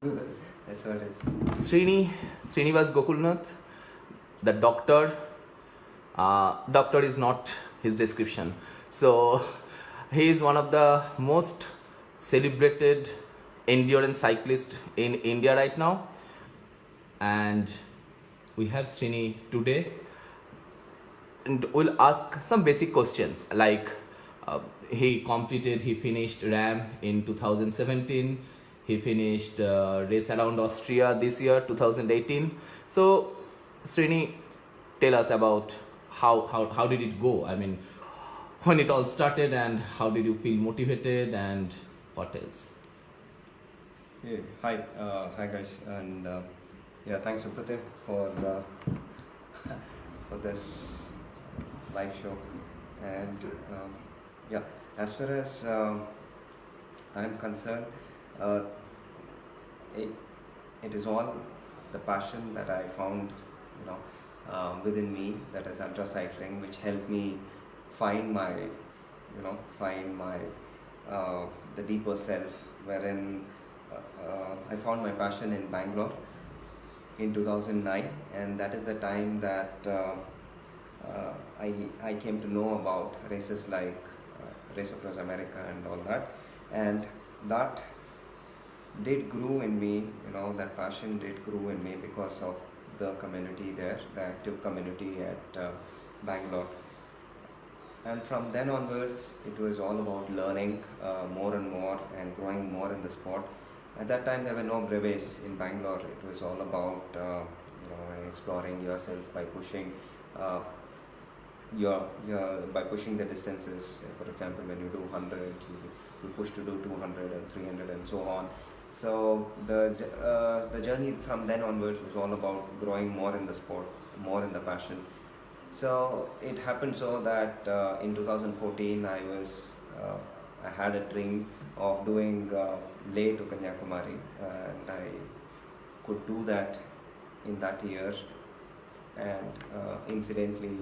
That's what it is. Srinivas Gokulnath, the doctor. Doctor is not his description. So he is one of the most celebrated endurance cyclists in India right now, and we have Srini today, and we'll ask some basic questions like he finished RAM in 2017. He finished race around Austria this year 2018. So Srini, tell us about how did it go? I mean, when it all started, and how did you feel motivated, and what else? Yeah, hi guys, and yeah, thanks Supratim for for this live show. And yeah, as far as I'm concerned, uh, it it is all the passion that I found, you know, within me, that is ultra cycling, which helped me find my, find my the deeper self, wherein I found my passion in Bangalore in 2009, and that is the time that I came to know about races like Race Across America and all that, and that did grew in me. That passion did grew in me because of the community there, the active community at Bangalore. And from then onwards, it was all about learning more and more and growing more in the sport. At that time, there were no brevets in Bangalore. It was all about exploring yourself by pushing by pushing the distances. For example, when you do 100, you push to do 200 and 300 and so on. So the journey from then onwards was all about growing more in the sport, more in the passion. So it happened so that in 2014 I had a dream of doing Leh to Kanyakumari, and I could do that in that year. And incidentally,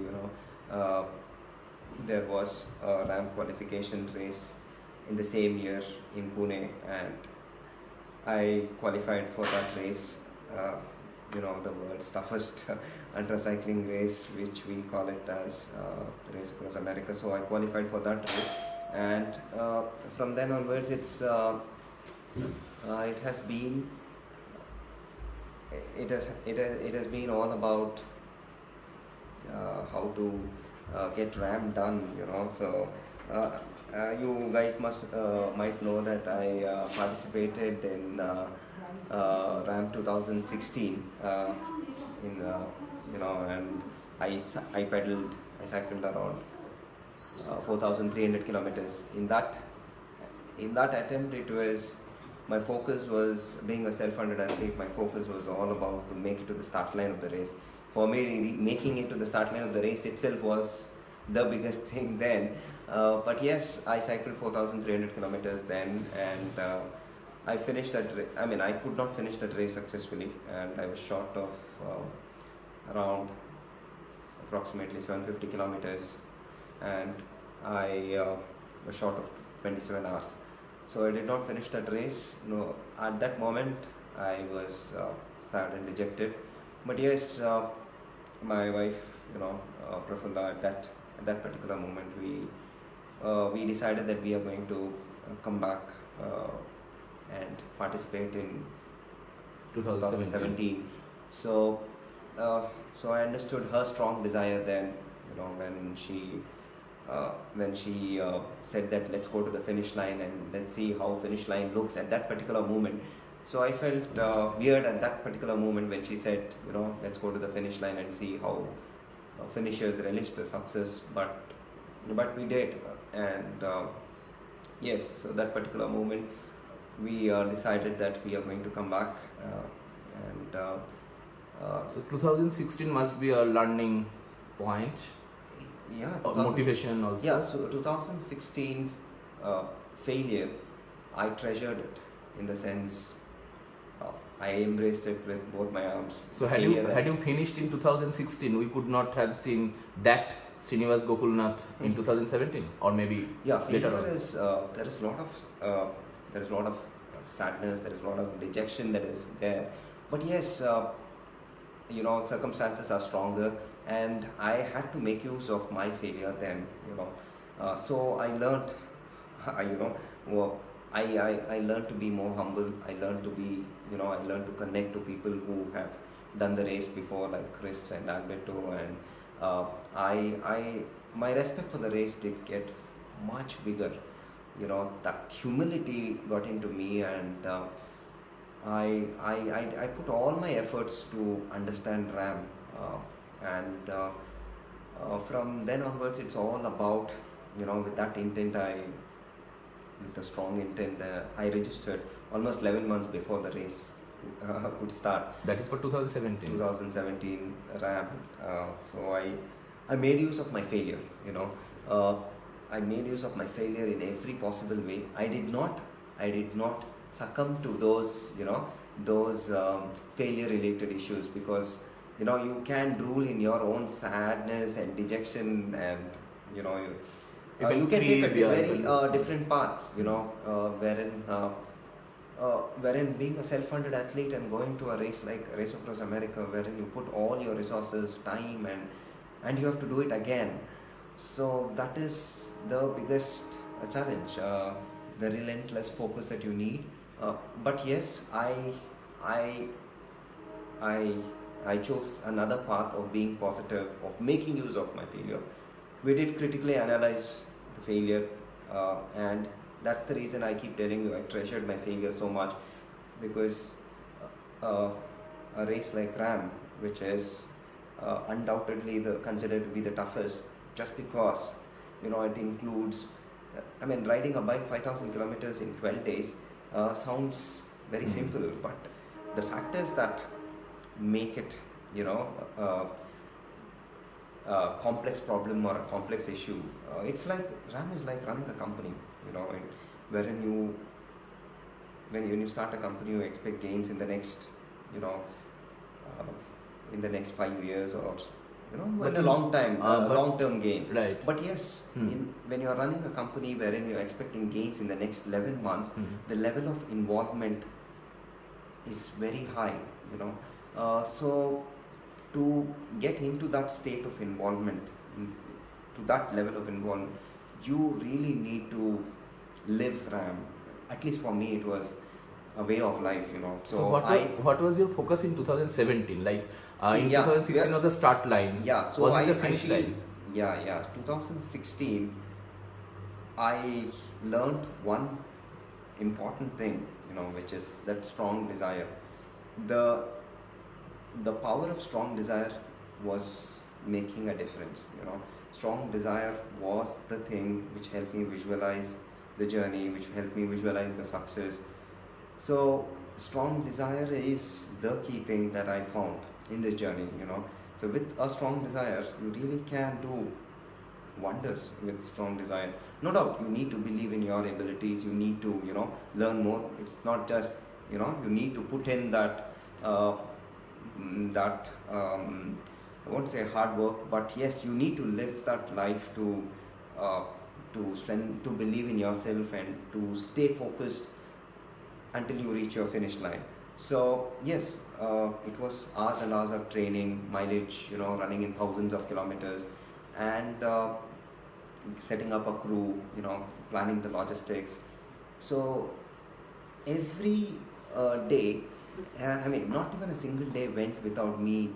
there was a ramp qualification race in the same year in Pune, and I qualified for that race. The world's toughest ultra cycling race, which we call it as Race Across America. So I qualified for that race, and from then onwards, it has been all about how to get RAM done. So you guys might know that I participated in RAM 2016 and I cycled around 4,300 kilometers. In that attempt, my focus was, being a self-funded athlete, my focus was all about to make it to the start line of the race. For me, making it to the start line of the race itself was the biggest thing then. But yes, I cycled 4,300 kilometers then, and I finished that. I could not finish that race successfully, and I was short of around approximately 750 kilometers, and I was short of 27 hours. So I did not finish that race. No, at that moment I was sad and dejected. But yes, my wife, Prafula, at that particular moment, we decided that we are going to come back and participate in 2017. So I understood her strong desire then, when she said that let's go to the finish line and let's see how finish line looks at that particular moment. So I felt weird at that particular moment when she said, let's go to the finish line and see how finishers relish the success. But we did, and yes, so that particular moment we decided that we are going to come back, so 2016 must be a learning point. Yeah, motivation also. Yeah, so 2016 failure, I treasured it, in the sense I embraced it with both my arms. So had you finished in 2016, we could not have seen that Srinivas Gokulnath in 2017, or maybe later on. There is a lot of sadness, there is a lot of dejection that is there. But yes, circumstances are stronger, and I had to make use of my failure then. So I learned, you know, well, I learned to be more humble. I learned to be, I learned to connect to people who have done the race before, like Chris and Alberto, and my respect for the race did get much bigger. That humility got into me, and I put all my efforts to understand RAM, and from then onwards, it's all about, with that intent, with a strong intent, I registered almost 11 months before the race could start. That is for 2017. 2017 RAM. So I made use of my failure. I made use of my failure in every possible way. I did not succumb to those failure related issues, because you can drool in your own sadness and dejection, and you can take a very different path, wherein being a self-funded athlete and going to a race like Race Across America, wherein you put all your resources, time, and you have to do it again. So that is the biggest challenge, the relentless focus that you need. But yes, I chose another path of being positive, of making use of my failure. We did critically analyze the failure, and that's the reason I keep telling you I treasured my failure so much, because a race like RAM, which is undoubtedly considered to be the toughest, just because it includes, riding a bike 5,000 kilometers in 12 days sounds very simple, but the factors that make it a complex problem or a complex issue, it's like RAM is like running a company, wherein when you start a company, you expect gains in the next in the next 5 years, or in a long time, long-term gains. Right. But yes, when you are running a company wherein you are expecting gains in the next 11 months, the level of involvement is very high. So to get into that state of involvement, to that level of involvement, you really need to live RAM. At least for me, it was a way of life. So what was your focus in 2017? Like in 2016 was the start line. Yeah. So was it the finish line? Yeah. 2016, I learned one important thing, which is that strong desire. The power of strong desire was making a difference. Strong desire was the thing which helped me visualize the journey, which helped me visualize the success. So strong desire is the key thing that I found in this journey. So with a strong desire, you really can do wonders with strong desire. No doubt, you need to believe in your abilities. You need to learn more. It's not just you need to put in that I won't say hard work, but yes, you need to live that life to believe in yourself and to stay focused until you reach your finish line. So yes, it was hours and hours of training, mileage, running in thousands of kilometers, and setting up a crew, planning the logistics. So every day, not even a single day went without me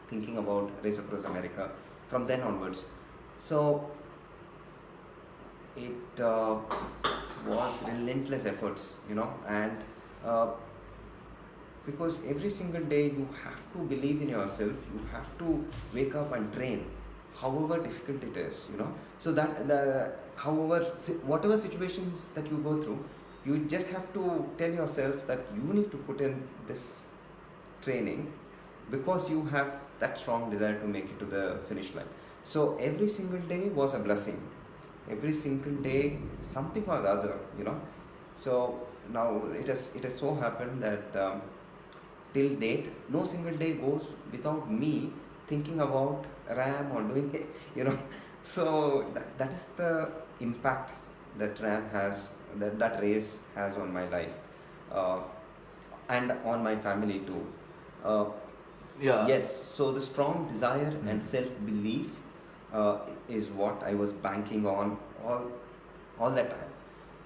thinking about Race Across America from then onwards. So it was relentless efforts, and because every single day you have to believe in yourself, you have to wake up and train, however difficult it is, So whatever situations that you go through, you just have to tell yourself that you need to put in this training, because you have that strong desire to make it to the finish line. So every single day was a blessing. Every single day, something or the other, So now it has so happened that till date, no single day goes without me thinking about RAM or doing it, So that is the impact that RAM has, that race has on my life. uh, and on my family too. Uh, Yeah. Yes, so the strong desire and self belief is what I was banking on all that time.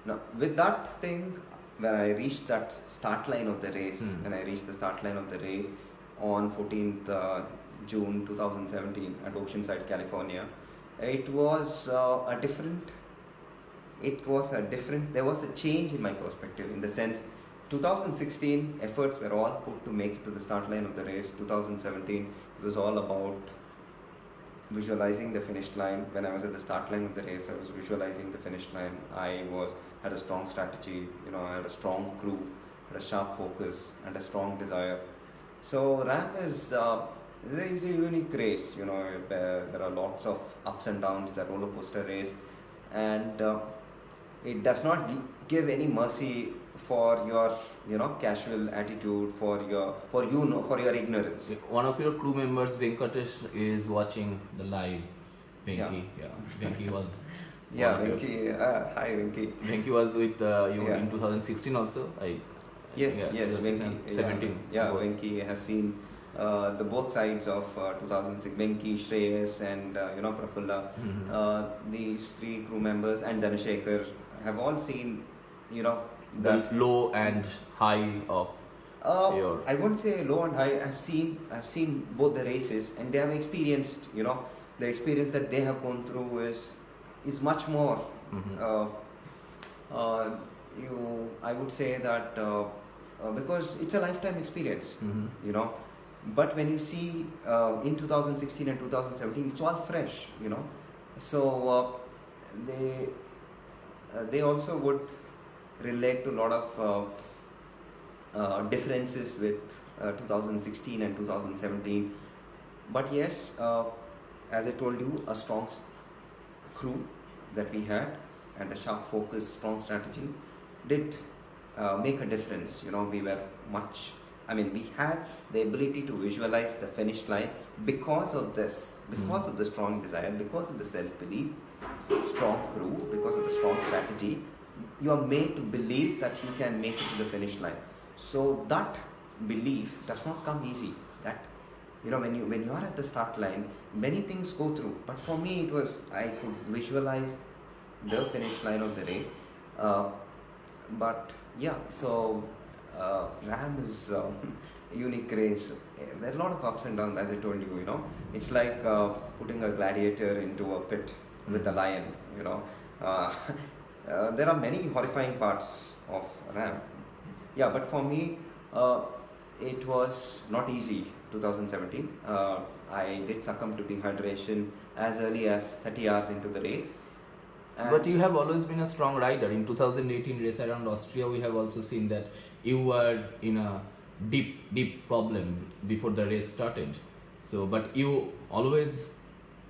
Now, with that thing, when I reached that start line of the race, when I reached the start line of the race on 14th June 2017 at Oceanside, California, it was a different. There was a change in my perspective in the sense 2016 efforts were all put to make it to the start line of the race. 2017 it was all about visualizing the finish line. When I was at the start line of the race, I was visualizing the finish line. Had a strong strategy, I had a strong crew, had a sharp focus and a strong desire. So RAM is a unique race. There are lots of ups and downs. It's a roller coaster race, and it does not give any mercy for your casual attitude, for your ignorance. One of your crew members, Venkatesh, is watching the live. Venki, Venki was. Yeah, Venki. Hi, Venki. Venki was with you Yeah. in 2016 also. Yes, Yes, Venki. 17. Yeah, Venki has seen the both sides of 2006. Venki, Shreyas, and Prafulla. These three crew members and Dhanashekhar have all seen The low and high of your. I wouldn't say low and high. I've seen both the races, and they have experienced. The experience that they have gone through is much more. I would say that because it's a lifetime experience. But when you see in 2016 and 2017, it's all fresh. So they also would relate to a lot of differences with 2016 and 2017. But yes, as I told you, a strong crew that we had and a sharp focus, strong strategy did make a difference. We were we had the ability to visualize the finish line because of this, because of the strong desire, because of the self-belief, strong crew, because of the strong strategy. You are made to believe that you can make it to the finish line. So that belief does not come easy. That when you are at the start line, many things go through. But for me, it was I could visualize the finish line of the race. But yeah, so RAM is a unique race. There are a lot of ups and downs, as I told you. It's like putting a gladiator into a pit with a lion. There are many horrifying parts of RAM. Yeah, but for me, it was not easy. 2017, I did succumb to dehydration as early as 30 hours into the race. But you have always been a strong rider. In 2018 race around Austria, we have also seen that you were in a deep problem before the race started. So, but you always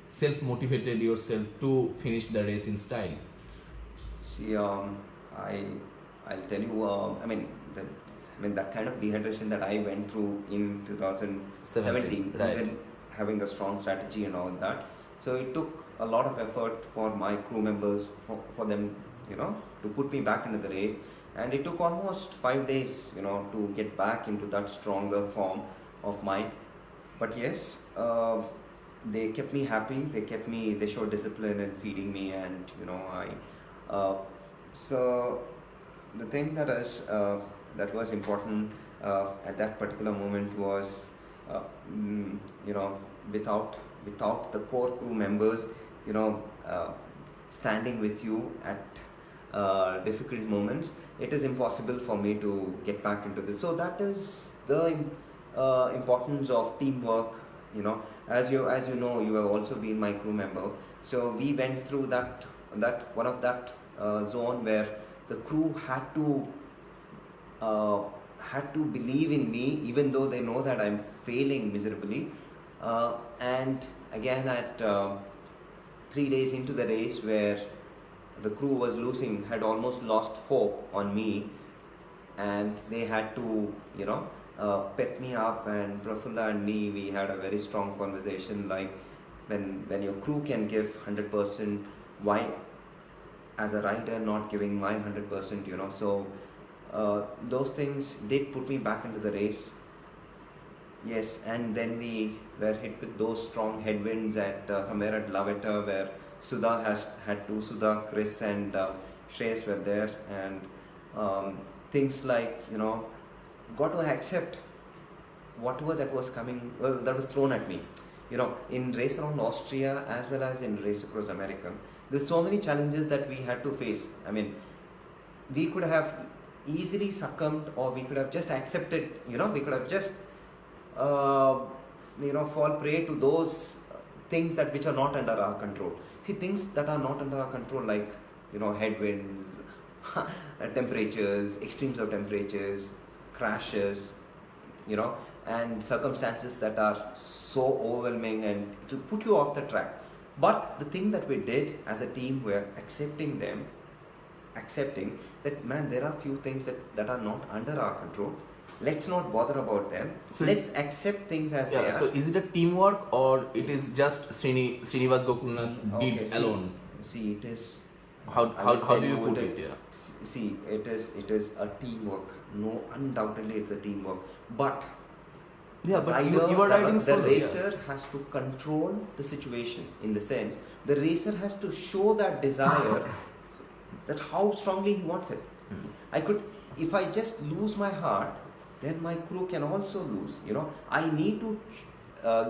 self-motivated yourself to finish the race in style. See, I'll tell you. That kind of dehydration that I went through in 2017, right. Even having a strong strategy and all that. So it took a lot of effort for my crew members, for them, to put me back into the race. And it took almost 5 days, to get back into that stronger form of mine. But yes, they kept me happy. They showed discipline in feeding me, and so the thing that was important at that particular moment was, without the core crew members, standing with you at difficult moments, it is impossible for me to get back into this. So that is the importance of teamwork. As you know, you have also been my crew member. So we went through that zone where the crew had to believe in me, even though they know that I'm failing miserably. And again, at 3 days into the race, where the crew was had almost lost hope on me, and they had to, pep me up. And Prafulla and me, we had a very strong conversation. Like, when your crew can give 100%, why, as a rider, not giving my 100%? So those things did put me back into the race. Yes, and then we were hit with those strong headwinds at somewhere at Lavetta, where Sudha has had to Sudha, Chris, and Shreyas were there, and things like, got to accept whatever that was coming, that was thrown at me. In race around Austria as well as in race across America, there's so many challenges that we had to face. I mean, we could have easily succumbed, or we could have just accepted. We could have just fall prey to those things that which are not under our control. See, things that are not under our control, like headwinds, temperatures, extremes of temperatures, crashes, and circumstances that are so overwhelming, and it will put you off the track. But the thing that we did as a team were accepting that, man, there are few things that are not under our control. Let's not bother about them. So let's accept things as they are. So is it a teamwork, or it is just Srinivas Gokulnath did alone? See, it is. How do you put it? Yeah. See, it is a teamwork. No, undoubtedly it's a teamwork. But yeah, but you were riding solo. The racer has to control the situation, in the sense the racer has to show that desire, that how strongly he wants it. If I just lose my heart, then my crew can also lose. I need to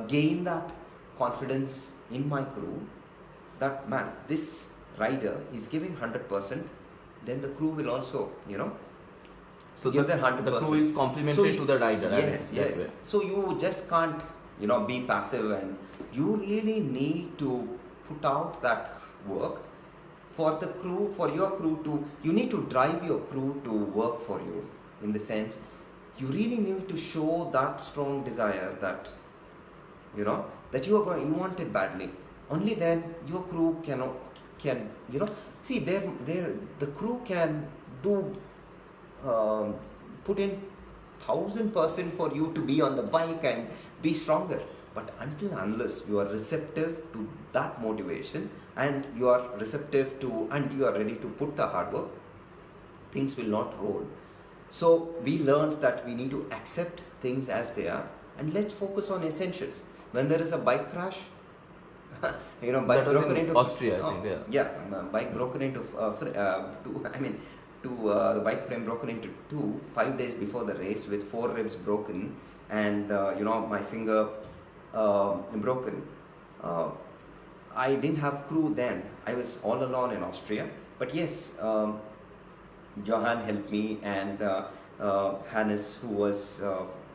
gain that confidence in my crew, that, man, this rider is giving 100%, then the crew will also, so give their 100%. The crew is complementary to the rider. Yes. So you just can't, be passive, and you really need to put out that work for the crew, for your crew to, you need to drive your crew to work for you, in the sense, you really need to show that strong desire that, that you want it badly. Only then your crew can, see, the crew can do, put in 1000% for you to be on the bike and be stronger. But unless you are receptive to that motivation, and you are receptive to, and you are ready to put the hard work, things will not roll. So we learned that we need to accept things as they are, and let's focus on essentials. When there is a bike crash, bike broken into Austria, I think, bike broken into the bike frame broken into two 5 days before the race, with 4 ribs broken, and my finger broken. I didn't have crew then. I was all alone in Austria. But yes, Johan helped me, and Hannes, who was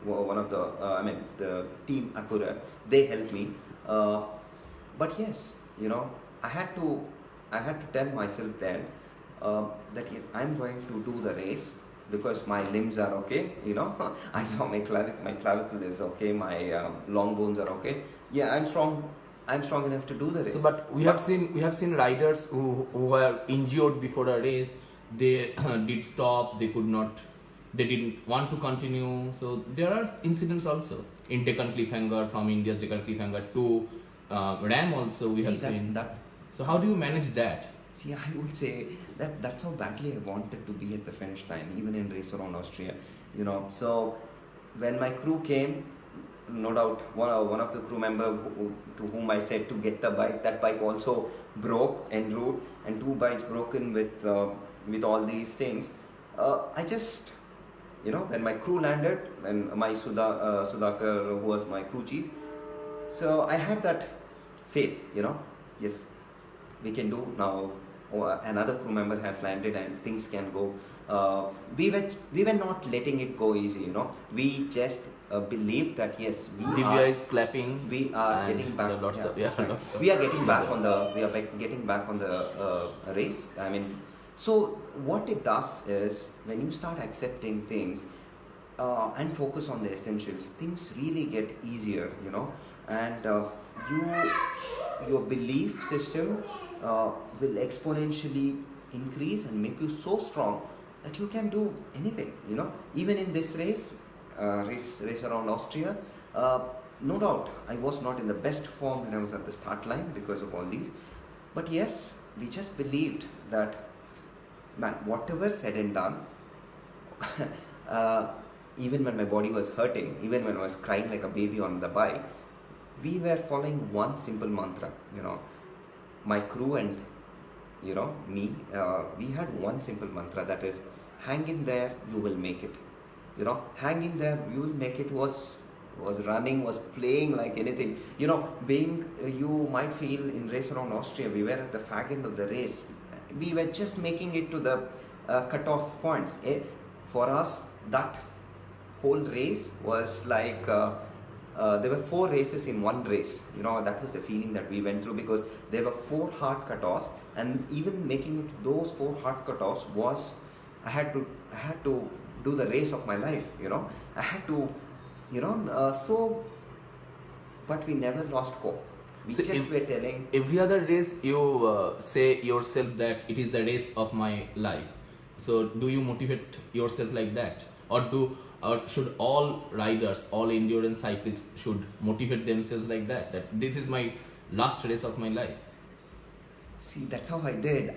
one of the team Acura, they helped me. But yes, I had to tell myself then that yes, I'm going to do the race, because my limbs are okay. I saw my clavicle is okay, my long bones are okay. Yeah, I'm strong enough to do the race. So, but we have seen riders who were injured before a race. They did stop. They didn't want to continue. So there are incidents also in Deccan Cliffhanger, from India's Deccan Cliffhanger to Ram also we have seen. So how do you manage that? See, I would say that's how badly I wanted to be at the finish line, even in race around Austria. So when my crew came, no doubt one of the crew members to whom I said to get the bike, that bike also broke en route, and 2 bikes broken with all these things. I just, when my crew landed, when my Sudhakar, who was my crew chief, so I had that faith, yes, we can do now. Another crew member has landed and things can go. We were not letting it go easy, we just believed that yes, Divya is clapping. We are getting back. We are getting back on the race. I mean, so what it does is, when you start accepting things and focus on the essentials, things really get easier, and your belief system will exponentially increase and make you so strong that you can do anything. Even in this race around Austria, no doubt I was not in the best form when I was at the start line because of all these, but yes, we just believed that, man, whatever said and done, uh, even when my body was hurting, even when I was crying like a baby on the bike, we were following one simple mantra. My crew and me, we had one simple mantra, that is, hang in there, you will make it. Hang in there, you will make it was running, was playing like anything. Being, you might feel in race around Austria, we were at the fag end of the race. We were just making it to the cut-off points. For us, that whole race was like there were 4 races in one race. That was the feeling that we went through, because there were 4 hard cutoffs, and even making it to those 4 hard cutoffs was, I had to do the race of my life. I had to, so, but we never lost hope. We So just were telling. every other race you say yourself that it is the race of my life. So do you motivate yourself like that, or should all riders, all endurance cyclists should motivate themselves like that, that this is my last race of my life? See, that's how I did.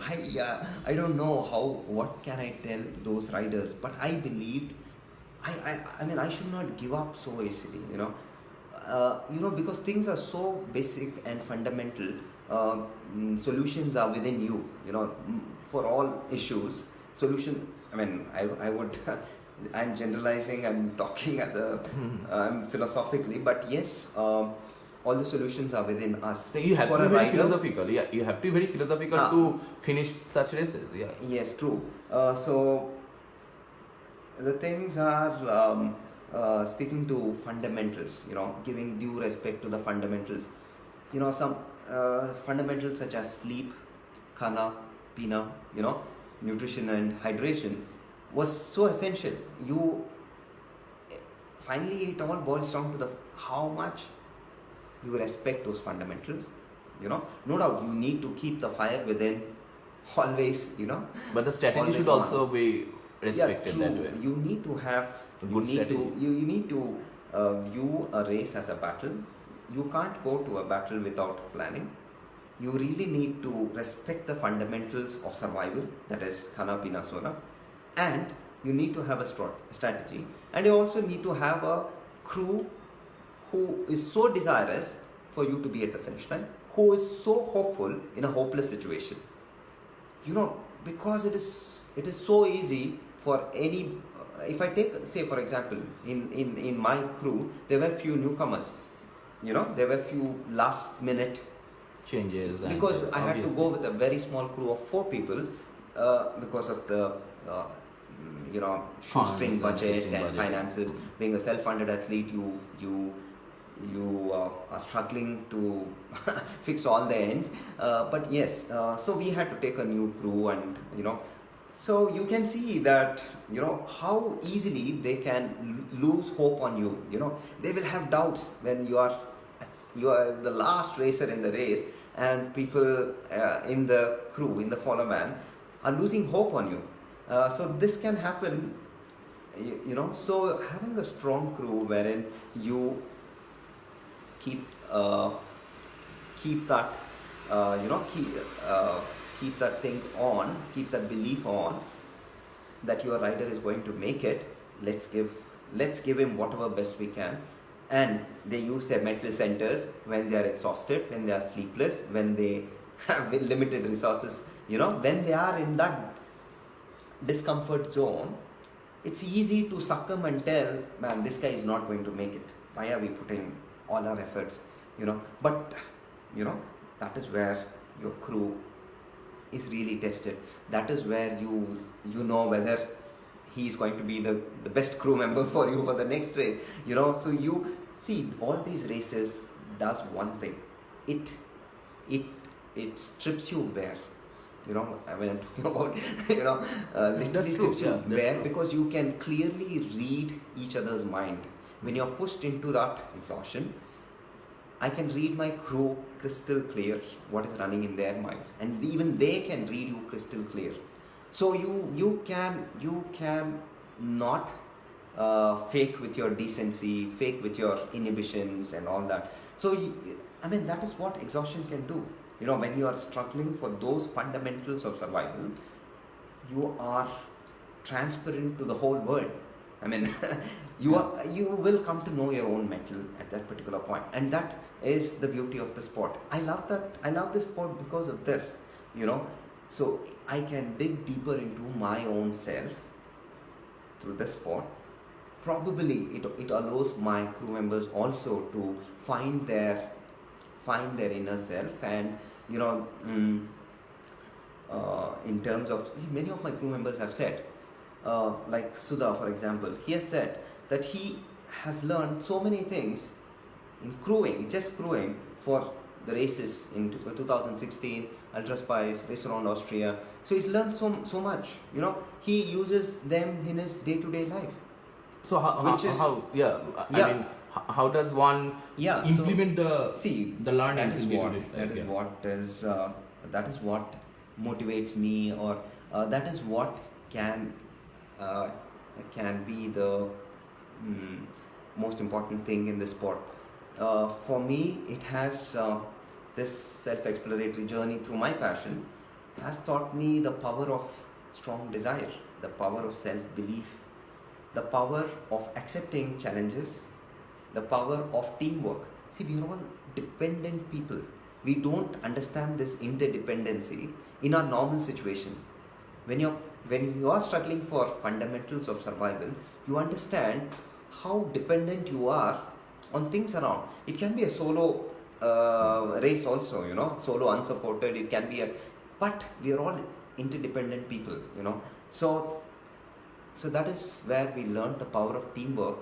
I don't know what can I tell those riders, but I believed, I mean, I should not give up so easily, because things are so basic and fundamental. Solutions are within you, for all issues. Solution, I mean, I would, I'm generalizing, I'm talking at the, philosophically, but yes, all the solutions are within us. So you have For to a be very rider, philosophical. Yeah, you have to be very philosophical to finish such races. Yeah. Yes, true. So the things are sticking to fundamentals, giving due respect to the fundamentals. Some fundamentals such as sleep, khana, pina, nutrition and hydration was so essential. Finally, it all boils down to the how much you respect those fundamentals. No doubt you need to keep the fire within always, But the strategy always should on. also be respected Yeah, that true. way. You need to have Good strategy. you need to view a race as a battle. You can't go to a battle without planning. You really need to respect the fundamentals of survival, that is khana pina sona, and you need to have a strategy, and you also need to have a crew who is so desirous for you to be at the finish line, who is so hopeful in a hopeless situation. Because it is so easy for any. If I take, say for example, in my crew, there were few newcomers. There were few last minute Changes. And, because I had to obviously. go with a very small crew of 4 people because of the shoestring budget and finances. Being a self-funded athlete, you are struggling to fix all the ends. But yes, so we had to take a new crew, and so you can see that how easily they can lose hope on you. They will have doubts when you are the last racer in the race, and people in the crew, in the follow man, are losing hope on you. So this can happen, so having a strong crew wherein you keep that keep that thing on, keep that belief on, that your rider is going to make it. Let's give him whatever best we can. And they use their mental centers when they are exhausted, when they are sleepless, when they have limited resources, when they are in that discomfort zone. It's easy to succumb and tell, man, this guy is not going to make it. Why are we putting all our efforts? But that is where your crew is really tested. That is where you know whether he is going to be the best crew member for you for the next race. So you see, all these races does one thing. It strips you bare. When I'm talking about, literally strips you bare, because you can clearly read each other's mind. When you're pushed into that exhaustion, I can read my crew crystal clear what is running in their minds, and even they can read you crystal clear. So you can not fake with your decency, fake with your inhibitions and all that. So that is what exhaustion can do. When you are struggling for those fundamentals of survival, you are transparent to the whole world. I mean, you will come to know your own metal at that particular point, and that is the beauty of the sport. I love that. I love this sport because of this, you know. So I can dig deeper into my own self through the sport. Probably it allows my crew members also to find their inner self, and you know, in terms of, many of my crew members have said, like Sudha, for example, he has said that he has learned so many things in crewing, just crewing for the races in 2016, Ultra Spice, race around Austria. So he's learned so much. You know, he uses them in his day-to-day life. So how does one implement the learnings in day-to-day life? That is what motivates me, or that is what can be the most important thing in this sport. For me, it has this self-exploratory journey through my passion has taught me the power of strong desire, the power of self-belief, the power of accepting challenges, the power of teamwork. See, we are all dependent people. We don't understand this interdependency in our normal situation. When you are struggling for fundamentals of survival, you understand how dependent you are on things around. It can be a solo race also, you know, solo unsupported. It can be but we are all interdependent people, you know. So that is where we learned the power of teamwork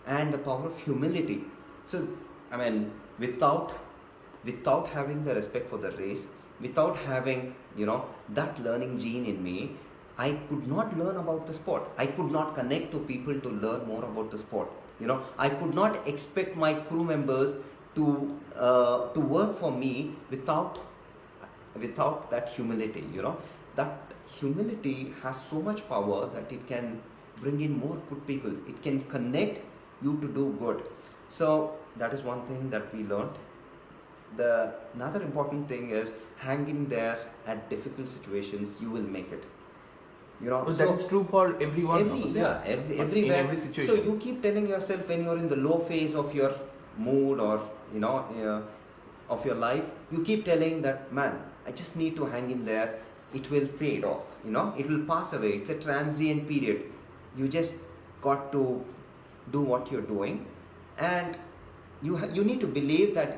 and the power of humility. So, I mean, without having the respect for the race, without having, you know, that learning gene in me, I could not learn about the sport. I could not connect to people to learn more about the sport. You know, I could not expect my crew members to work for me without that humility. You know, that humility has so much power that it can bring in more good people. It can connect you to do good. So that is one thing that we learned. Another important thing is hanging there at difficult situations. You will make it. You know, that is true for everyone. Everywhere. In every situation. So you keep telling yourself when you're in the low phase of your mood, or you know, of your life, you keep telling that, man, I just need to hang in there. It will fade off. You know, it will pass away. It's a transient period. You just got to do what you're doing, and you need to believe that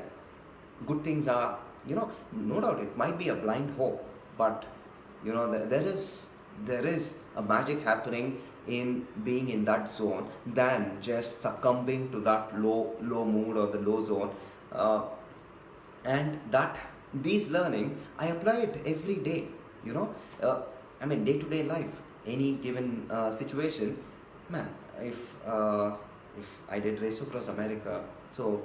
good things are, you know, no doubt it might be a blind hope, but you know, there is a magic happening in being in that zone than just succumbing to that low mood or the low zone. And that these learnings I apply it every day. You know, I mean, day-to-day life, any given situation, man. If I did Race Across America, so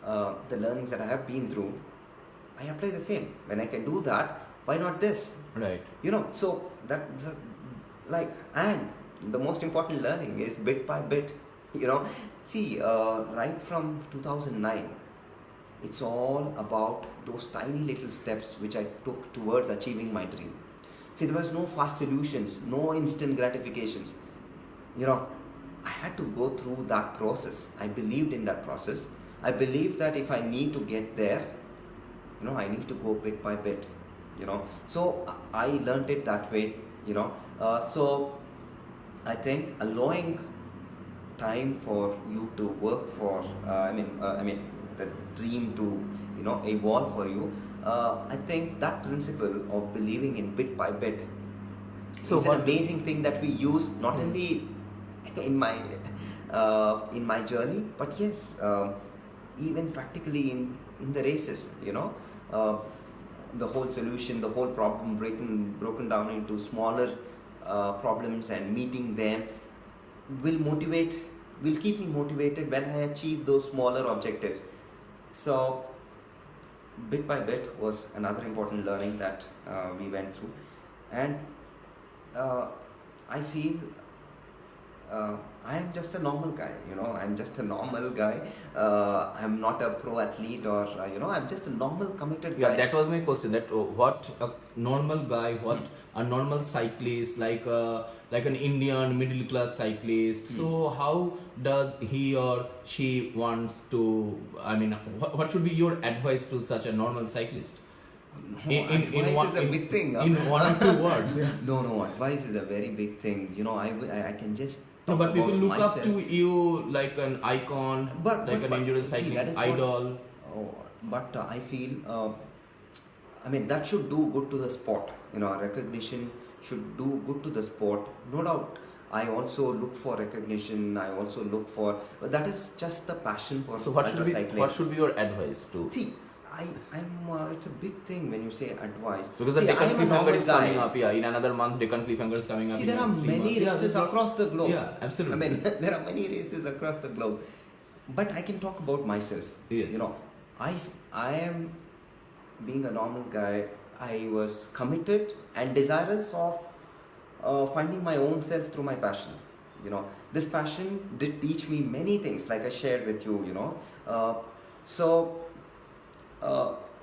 the learnings that I have been through, I apply the same. When I can do that, why not this? Right. You know, so that's like, and the most important learning is bit by bit. You know, see, right from 2009, it's all about those tiny little steps which I took towards achieving my dream. See, there was no fast solutions, no instant gratifications. You know, I had to go through that process. I believed in that process. I believed that if I need to get there, you know, I need to go bit by bit. You know, so I learned it that way. You know, so I think allowing time for you to work for, I mean, the dream to, you know, evolve for you. I think that principle of believing in bit by bit is an amazing thing that we use not only in my journey, but yes, even practically in the races. You know, the whole solution, the whole problem broken down into smaller problems, and meeting them will keep me motivated when I achieve those smaller objectives. So bit by bit was another important learning that we went through, and I feel I am just a normal guy. You know, I'm just a normal guy. I'm not a pro athlete, or you know, I'm just a normal committed guy. Yeah, that was my question. That what a normal guy, what a normal cyclist, like like an Indian middle class cyclist. So how does he or she wants to? I mean, what should be your advice to such a normal cyclist? Advice is a big thing. Huh? In one or two words. No, advice is a very big thing. You know, I can just. No, but people look myself. up to you like an icon, but an endurance see, cycling that is idol. But I feel, I mean, that should do good to the sport. You know, recognition should do good to the sport. No doubt, I also look for recognition. I also look for, but that is just the passion for So cycling. what should be your advice to? See, I'm. It's a big thing when you say advice. Because see, the Deccan Cliffhanger is coming guy. up. Yeah, in another month, Deccan Cliffhanger is coming up. See, there are many races across the globe. Yeah, absolutely. I mean, there are many races across the globe. But I can talk about myself. Yes. You know, I am being a normal guy. I was committed and desirous of finding my own self through my passion. You know, this passion did teach me many things, like I shared with you. You know,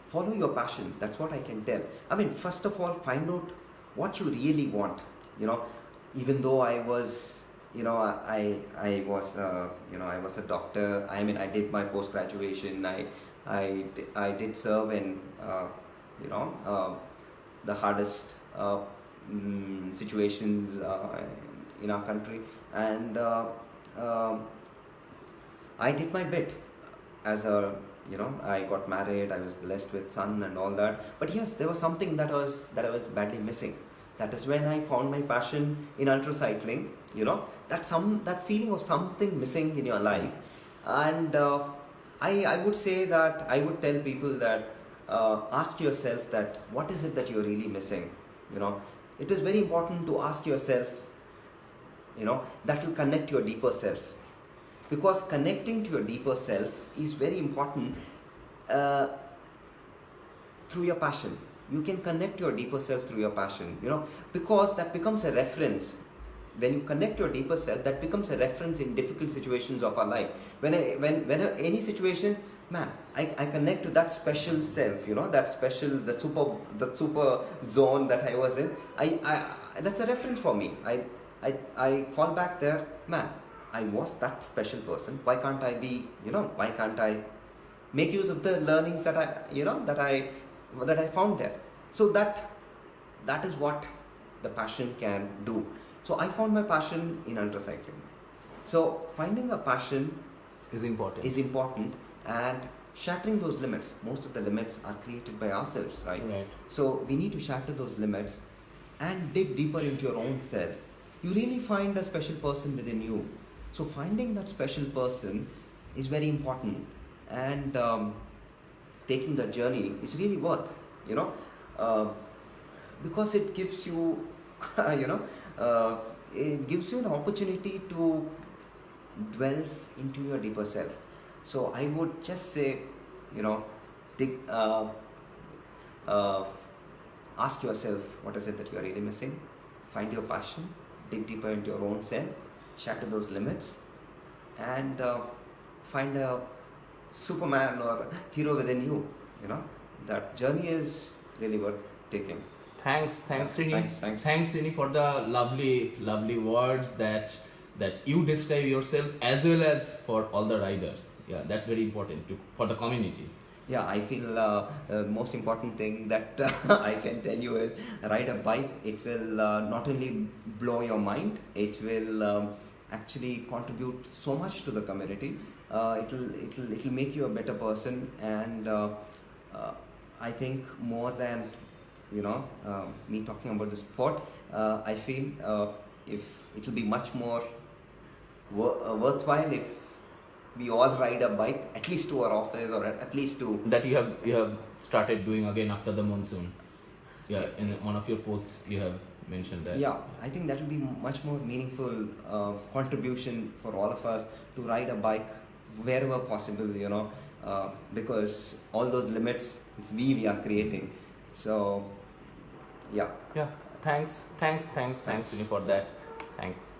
follow your passion. That's what I can tell. I mean, first of all, find out what you really want. You know, even though I was, you know, I was, you know, I was a doctor. I mean, I did my post graduation. I did serve in, you know, the hardest situations in our country, and I did my bit as a, you know, I got married, I was blessed with son and all that. But yes, there was something that I was badly missing. That is when I found my passion in ultra cycling. You know, that feeling of something missing in your life. And I would say that I would tell people that ask yourself that what is it that you're really missing. You know, it is very important to ask yourself. You know, that will connect your deeper self. Because connecting to your deeper self is very important through your passion. You can connect your deeper self through your passion, you know, because that becomes a reference. When you connect your deeper self, that becomes a reference in difficult situations of our life. When any situation, man, I connect to that special self, you know, that super zone that I was in. I that's a reference for me. I fall back there, man. I was that special person. Why can't I be, you know, why can't I make use of the learnings that I found there? So that is what the passion can do. So I found my passion in ultra cycling. So finding a passion is important, and shattering those limits. Most of the limits are created by ourselves, right? So we need to shatter those limits and dig deeper into your own self. You really find a special person within you. So finding that special person is very important, and taking that journey is really worth, you know, because it gives you, you know, it gives you an opportunity to delve into your deeper self. So I would just say, you know, ask yourself what is it that you are really missing. Find your passion, dig deeper into your own self, shatter those limits, and find a Superman or hero within you. You know, that journey is really worth taking. Thanks, Srini. Thanks, Srini, for the lovely words that you describe yourself as well as for all the riders. Yeah, that's very important for the community. Yeah, I feel the most important thing that I can tell you is ride a bike. It will not only blow your mind, it will actually contribute so much to the community. It'll make you a better person, and I think more than, you know, me talking about the sport, I feel if it'll be much more worthwhile if we all ride a bike at least to our office, or at least to that you have started doing again after the monsoon. Yeah, in one of your posts you have mentioned that. Yeah, I think that will be much more meaningful contribution for all of us to ride a bike wherever possible, you know, because all those limits we are creating. So yeah. Thanks Srini, for that. Thanks.